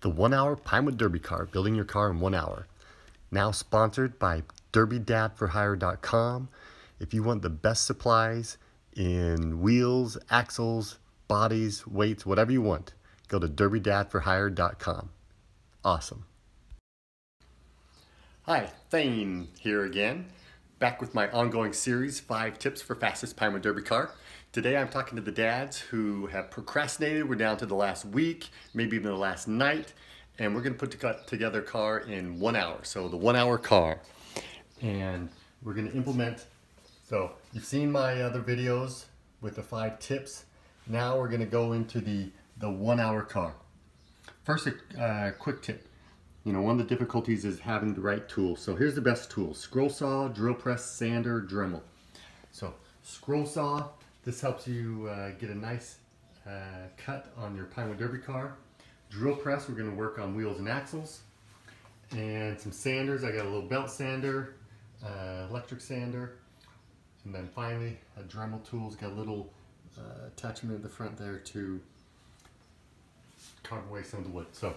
The 1 Hour Pinewood Derby Car, building your car in 1 hour. Now sponsored by DerbyDadForHire.com. If you want the best supplies in wheels, axles, bodies, weights, whatever you want, go to DerbyDadForHire.com. Awesome. Hi, Thane here again, back with my ongoing series, 5 tips for fastest Pinewood Derby car. Today I'm talking to the dads who have procrastinated. We're down to the last week, maybe even the last night, and we're going to put together a car in 1 hour. So the 1 hour car, and we're going to implement. So you've seen my other videos with the 5 tips. Now we're going to go into the 1 hour car. First, a quick tip. You know, one of the difficulties is having the right tools. So here's the best tools: scroll saw, drill press, sander, Dremel. So scroll saw, this helps you get a nice cut on your Pinewood Derby car. Drill press, we're going to work on wheels and axles. And some sanders, I got a little belt sander, electric sander. And then finally, a Dremel tool's got a little attachment at the front there to carve away some of the wood. So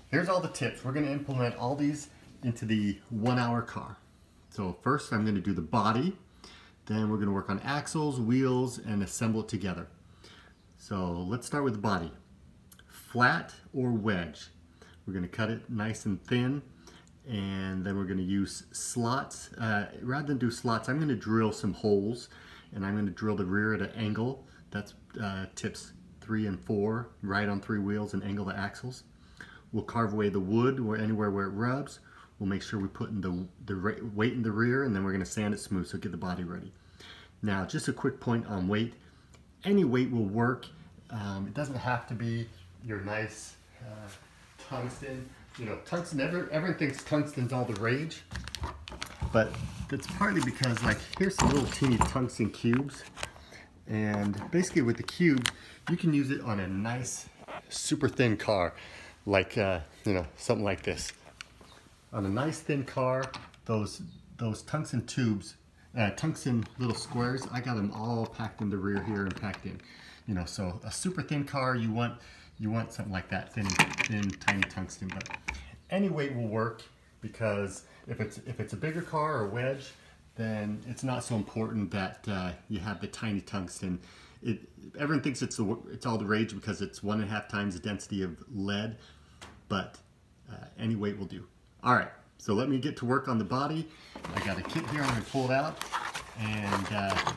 here's all the tips. We're going to implement all these into the 1 hour car. So first I'm going to do the body, then we're going to work on axles, wheels, and assemble it together. So let's start with the body. Flat or wedge. We're going to cut it nice and thin, and then we're going to use slots. Rather than do slots, I'm going to drill some holes, and I'm going to drill the rear at an angle. That's tips 3 and 4, right on 3 wheels and angle the axles. We'll carve away the wood or anywhere where it rubs. We'll make sure we put in the weight in the rear, and then we're going to sand it smooth, so get the body ready. Now, just a quick point on weight. Any weight will work. It doesn't have to be your nice tungsten. You know, tungsten, everyone thinks tungsten's all the rage, but that's partly because, like, here's some little teeny tungsten cubes, and basically with the cube, you can use it on a nice, super thin car, like, you know, something like this. On a nice thin car, those tungsten tubes, tungsten little squares, I got them all packed in the rear here and packed in. You know, so a super thin car, you want something like that, thin, tiny tungsten. But any weight will work, because if it's a bigger car or wedge, then it's not so important that you have the tiny tungsten. Everyone thinks it's all the rage because it's 1.5 times the density of lead, but any weight will do. All right, so let me get to work on the body. I got a kit here. I'm going to pull it out, and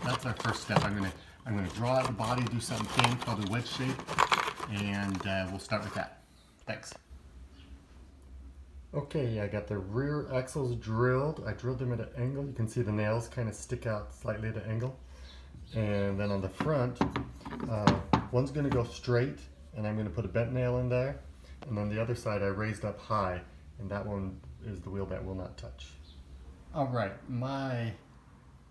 that's our first step. I'm going to draw out the body, do something thin called a wedge shape, and we'll start with that. Thanks. Okay, I got the rear axles drilled. I drilled them at an angle. You can see the nails kind of stick out slightly at an angle. And then on the front, one's going to go straight, and I'm going to put a bent nail in there. And on the other side, I raised up high, and that one is the wheel that will not touch. All right, my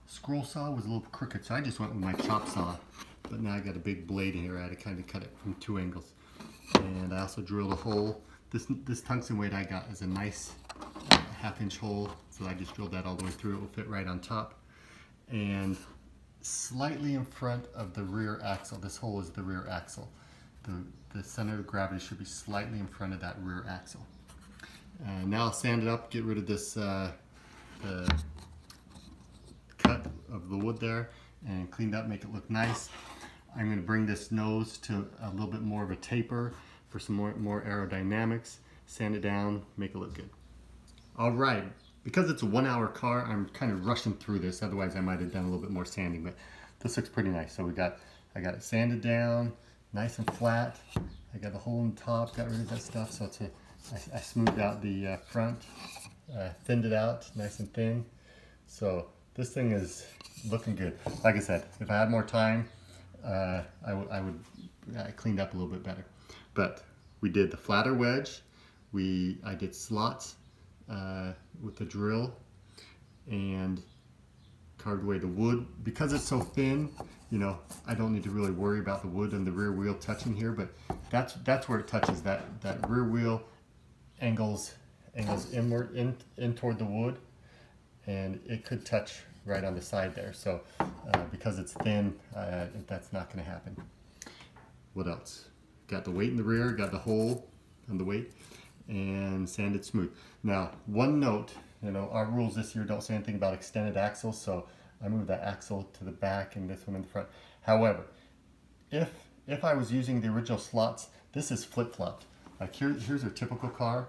scroll saw was a little crooked, so I just went with my chop saw. But now I got a big blade here. I had to kind of cut it from 2 angles. And I also drilled a hole. This tungsten weight I got is a nice 1/2-inch hole, so I just drilled that all the way through. It will fit right on top. And slightly in front of the rear axle, this hole is the rear axle. The center of gravity should be slightly in front of that rear axle. Now I'll sand it up, get rid of this the cut of the wood there, and clean it up, make it look nice. I'm going to bring this nose to a little bit more of a taper for some more aerodynamics, sand it down, make it look good. All right, because it's a 1 hour car, I'm kind of rushing through this, otherwise I might have done a little bit more sanding, but this looks pretty nice. So I got it sanded down, nice and flat. I got the hole in the top, got rid of that stuff, so I smoothed out the front, thinned it out nice and thin. So this thing is looking good. Like I said, if I had more time, I would cleaned up a little bit better. But we did the flatter wedge. I did slots with the drill and carved away the wood. Because it's so thin, you know, I don't need to really worry about the wood and the rear wheel touching here, but that's where it touches. That rear wheel angles inward in toward the wood, and it could touch right on the side there. So because it's thin, that's not going to happen. What else? Got the weight in the rear, got the hole on the weight, and sand it smooth. Now, one note, our rules this year don't say anything about extended axles, so I moved that axle to the back and this one in the front. However, if I was using the original slots, this is flip-flopped. Like here's a typical car.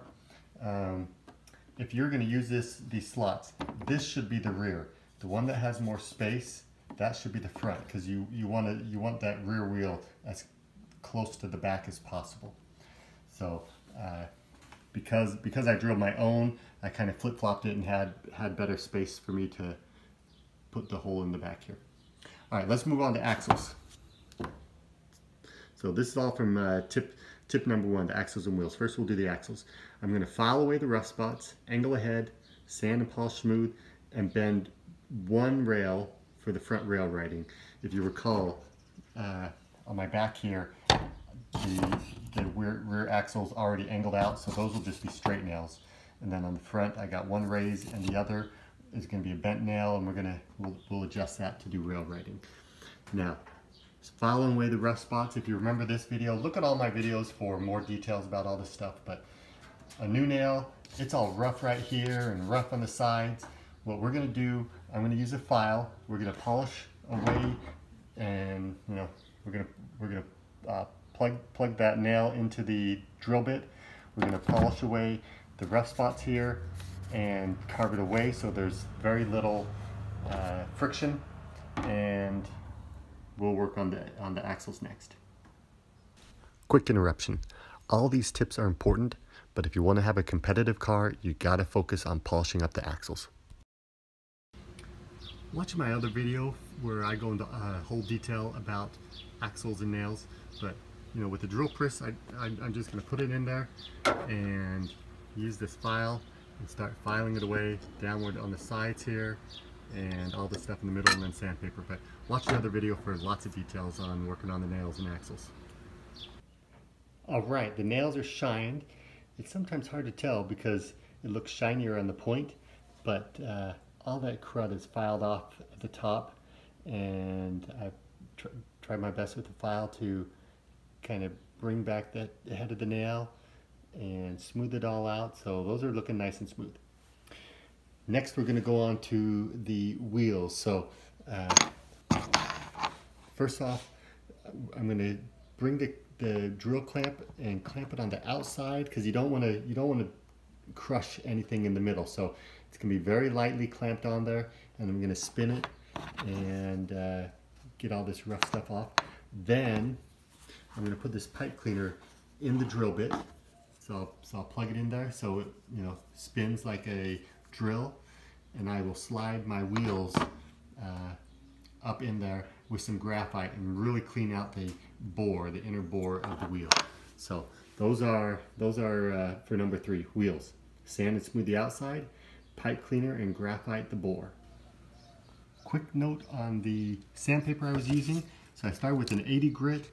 If you're going to use these slots, this should be the rear. The one that has more space, that should be the front, because you want that rear wheel as close to the back as possible. So because I drilled my own, I kind of flip-flopped it and had better space for me to put the hole in the back here. All right, let's move on to axles. So this is all from tip number 1, the axles and wheels. First we'll do the axles. I'm going to file away the rough spots, angle ahead, sand and polish smooth, and bend one rail for the front rail riding. If you recall, on my back here, the rear axle's already angled out, so those will just be straight nails. And then on the front, I got one raise, and the other is going to be a bent nail, and we'll adjust that to do rail riding. Now, filing away the rough spots. If you remember this video, look at all my videos for more details about all this stuff. But a new nail, it's all rough right here and rough on the sides. What we're going to do, I'm going to use a file. We're going to polish away, and we're going to plug that nail into the drill bit. We're going to polish away the rough spots here and carve it away so there's very little friction, and we'll work on the axles next. Quick interruption. All these tips are important, but if you want to have a competitive car, you got to focus on polishing up the axles. Watch my other video where I go into whole detail about axles and nails, but with the drill press, I'm just going to put it in there and use this file and start filing it away downward on the sides here and all the stuff in the middle, and then sandpaper. But watch the other video for lots of details on working on the nails and axles. Alright, the nails are shined. It's sometimes hard to tell because it looks shinier on the point, but all that crud is filed off at the top, and I've tried my best with the file to kind of bring back the head of the nail and smooth it all out, so those are looking nice and smooth. Next we're going to go on to the wheels. So first off, I'm going to bring the drill clamp and clamp it on the outside, because you don't want to crush anything in the middle. So it's going to be very lightly clamped on there, and I'm going to spin it and get all this rough stuff off. Then I'm going to put this pipe cleaner in the drill bit. So I'll plug it in there so it spins like a drill, and I will slide my wheels up in there with some graphite and really clean out the inner bore of the wheel. So those are for number 3, wheels. Sand and smooth the outside, pipe cleaner, and graphite the bore. Quick note on the sandpaper I was using. So I started with an 80 grit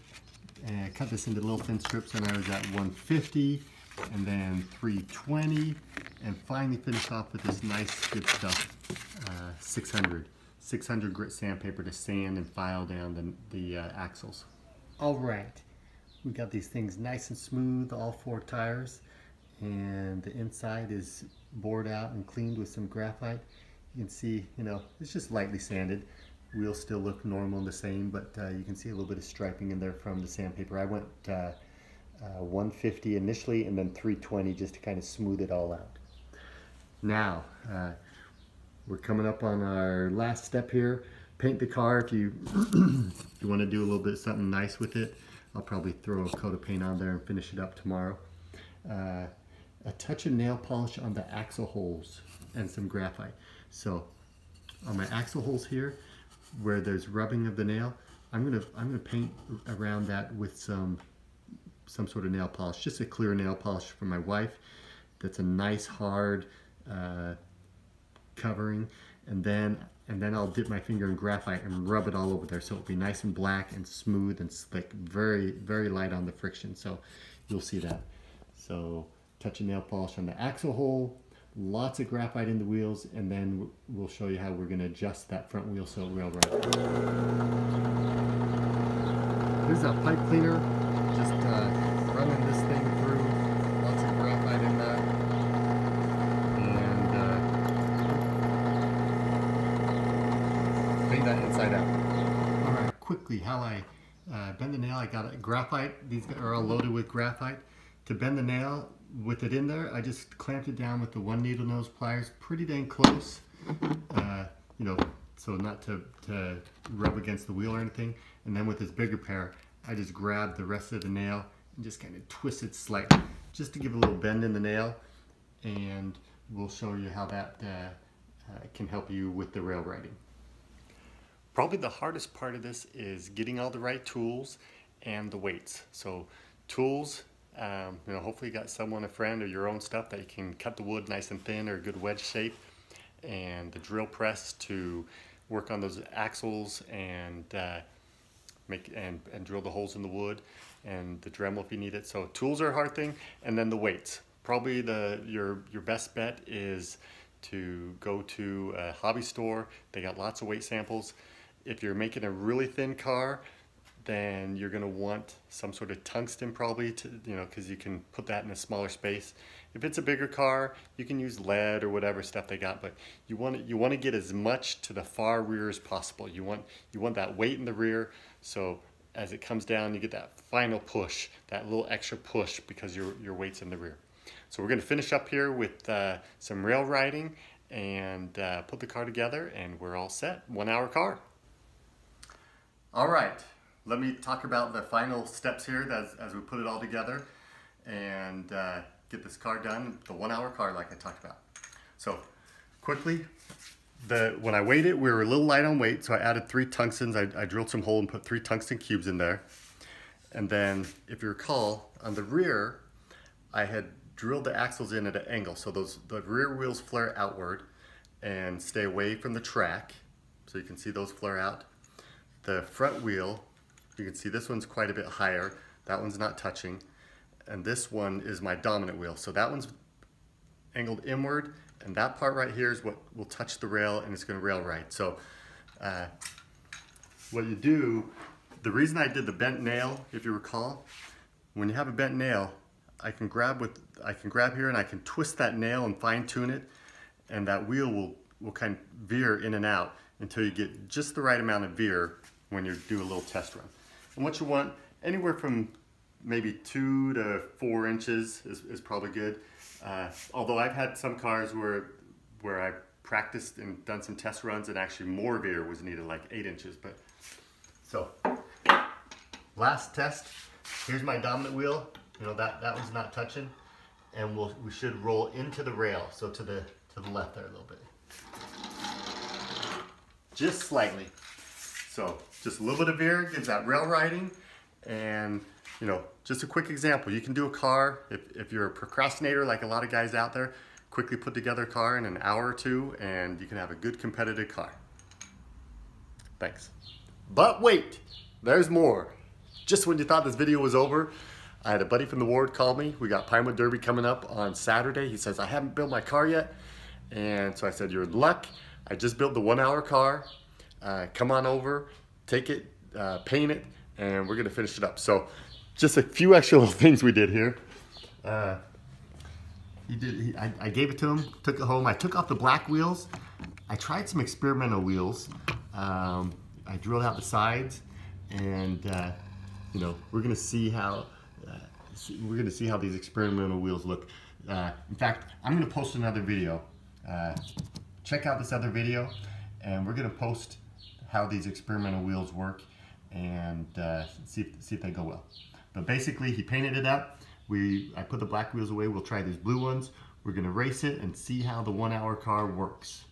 and I cut this into little thin strips, and I was at 150 and then 320, and finally finished off with this nice good stuff, 600 grit sandpaper to sand and file down the axles. All right, we got these things nice and smooth, all 4 tires, and the inside is bored out and cleaned with some graphite. You can see, it's just lightly sanded. Wheels still look normal and the same, but you can see a little bit of striping in there from the sandpaper. I went 150 initially and then 320 just to kind of smooth it all out. Now, we're coming up on our last step here. Paint the car. If you want to do a little bit something nice with it, I'll probably throw a coat of paint on there and finish it up tomorrow. A touch of nail polish on the axle holes and some graphite. So on my axle holes here, where there's rubbing of the nail, I'm gonna paint around that with some sort of nail polish, just a clear nail polish from my wife. That's a nice hard covering, and then I'll dip my finger in graphite and rub it all over there, so it'll be nice and black and smooth and slick, very, very light on the friction. So you'll see that. So touch of nail polish on the axle hole, lots of graphite in the wheels, and then we'll show you how we're going to adjust that front wheel so it will ride. Here's a pipe cleaner, just running this thing through slide out. All right, quickly, how I bend the nail. I got a graphite. These are all loaded with graphite. To bend the nail with it in there, I just clamped it down with the 1 needle nose pliers, pretty dang close, you know, so not to rub against the wheel or anything. And then with this bigger pair, I just grabbed the rest of the nail and just kind of twist it slightly, just to give a little bend in the nail. And we'll show you how that can help you with the rail riding. Probably the hardest part of this is getting all the right tools and the weights. So tools, you know, hopefully you got someone, a friend, or your own stuff that you can cut the wood nice and thin or a good wedge shape, and the drill press to work on those axles and drill the holes in the wood, and the Dremel if you need it. So tools are a hard thing, and then the weights. Probably your best bet is to go to a hobby store. They got lots of weight samples. If you're making a really thin car, then you're going to want some sort of tungsten probably, to, you know, because you can put that in a smaller space. If it's a bigger car, you can use lead or whatever stuff they got, but you want to get as much to the far rear as possible. You want that weight in the rear, so as it comes down, you get that final push, that little extra push because your weight's in the rear. So we're going to finish up here with some rail riding and put the car together, and we're all set. 1 hour car. All right. Let me talk about the final steps here as we put it all together and get this car done, the 1 hour car like I talked about. So quickly, when I weighed it, we were a little light on weight, so I added 3 tungstens. I drilled some hole and put 3 tungsten cubes in there. And then, if you recall, on the rear, I had drilled the axles in at an angle, so the rear wheels flare outward and stay away from the track, so you can see those flare out. The front wheel, you can see this one's quite a bit higher. That one's not touching. And this one is my dominant wheel. So that one's angled inward, and that part right here is what will touch the rail, and it's going to rail ride. So what you do, the reason I did the bent nail, if you recall, when you have a bent nail, I can grab here and I can twist that nail and fine tune it, and that wheel will kind of veer in and out until you get just the right amount of veer when you do a little test run. And what you want, anywhere from maybe 2 to 4 inches is probably good. Although I've had some cars where I practiced and done some test runs and actually more veer was needed, like 8 inches. But so last test, here's my dominant wheel. You know, that one's not touching, and we should roll into the rail, so to the left there a little bit, just slightly. So just a little bit of veer gives that rail riding. And you know, just a quick example, you can do a car, if you're a procrastinator like a lot of guys out there, quickly put together a car in an hour or 2, and you can have a good competitive car. Thanks. But wait, there's more. Just when you thought this video was over, I had a buddy from the ward call me. We got Pinewood Derby coming up on Saturday. He says, I haven't built my car yet. And so I said, you're in luck. I just built the 1 hour car. Come on over, take it, paint it, and we're gonna finish it up. So just a few extra little things we did here. I gave it to him, took it home. I took off the black wheels. I tried some experimental wheels. I drilled out the sides, and you know, we're gonna see how these experimental wheels look. In fact, I'm gonna post another video. Check out this other video, and we're gonna post how these experimental wheels work and see if they go well. But basically, he painted it up. I put the black wheels away. We'll try these blue ones. We're gonna race it and see how the 1 hour car works.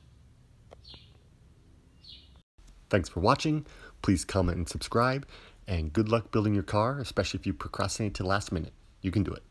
Thanks for watching. Please comment and subscribe, and good luck building your car, especially if you procrastinate to the last minute. You can do it.